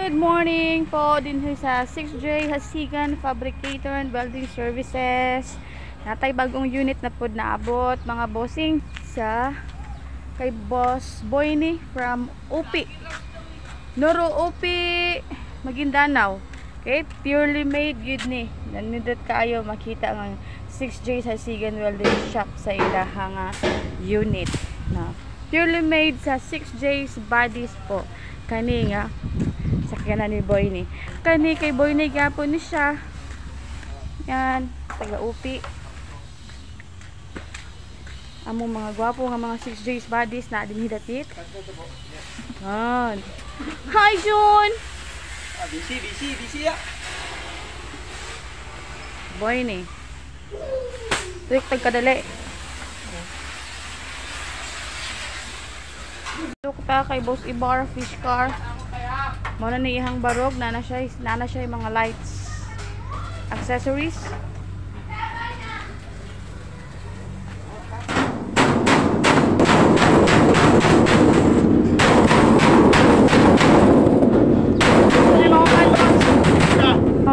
Good morning po din sa 6J Hasigan Fabricator and Welding Services. Natay bagong unit na po naabot mga bossing sa kay Boss Boyni from Upi. Noro Upi, Maguindanao. Okay, purely made good ni. Nanindot kaayo makita ang 6J Hasigan Welding Shop sa ilahang unit na purely made sa 6J's bodies po. Kani nga sakyanan ni Boyni. Kani kay Boyni gapon ni siya. Yan, taga Upi. Among mga gwapo nga mga 6J's bodies na din hidatit. Yan. Hi Jun. Busy ya. Boyni. Tuwik tagkadali. Dito ta kay Boss Ibar Fish Car. Muna ni ihang barog nana siya yung mga lights, accessories.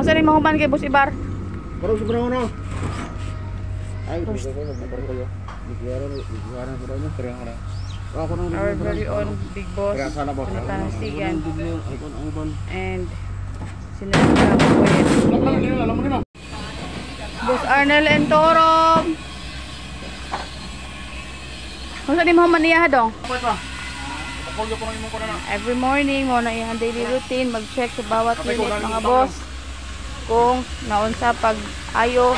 Saan yung mahuman kay Boss Ibar? Parang sobrang ano? Ay, gusto ko nagbabarang kayo. Bigyaran ko rin. Kaya ka na. Our very own Big Boss Panasigan. And sinunod ko Boss Arnel and Torom. Kung saan mo maniya dong? Every morning mo na iyang daily routine, mag-check sa bawat unit mga boss kung naunsa pag ayo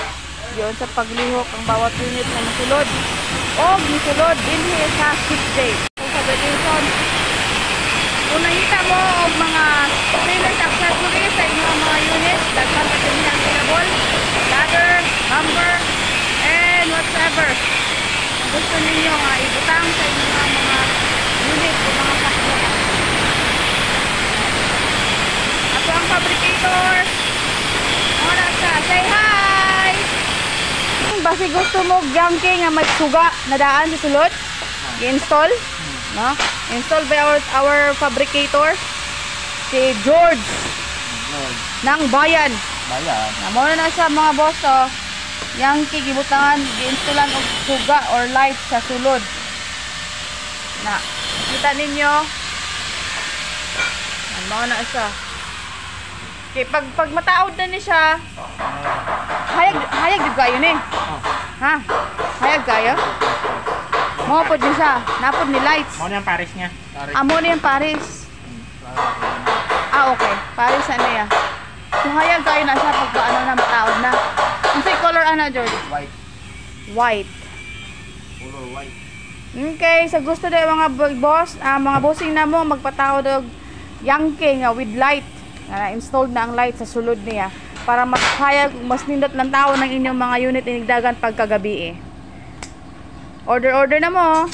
yun sa paglihok ang bawat unit na nasulod o nasulod din sa 6J. Kung fabrication, kung nakita mo o mga stainless accessories sa inyong mga unit, daghan pa din available, ladder, number, and whatsoever gusto ninyo nga ibutang sa inyong mga unit o mga sakyan. Ako ang fabricator. Muna ka, say hi! Basi gusto mo gangke nga may suga na daan sa sulod, i-install, no? Install by our fabricator, si George ng Bayan. Muna na siya mga boss, oh. Gangke gibutangan, i-installan og suga or light sa sulod. Na, kita ninyo. Muna na siya. Okay, pag mataod na ni siya, hayag di kayo ni. Ha? Hayag kayo? Mapod din siya. Napod ni lights. Mo na yung Paris niya. Mo na yung Paris. Okay. Paris ano yan? Kung hayag kayo na siya, pag ano na mataod na. Ang say color ano, George? White. Color white. Okay, sa gusto na mga boss, mga bossing na mo, magpataod og yangke nga with light. Installed na ang light sa sulod niya para mas nindot ng tao ng inyong mga unit inigdagan pagkagabi. Order na mo.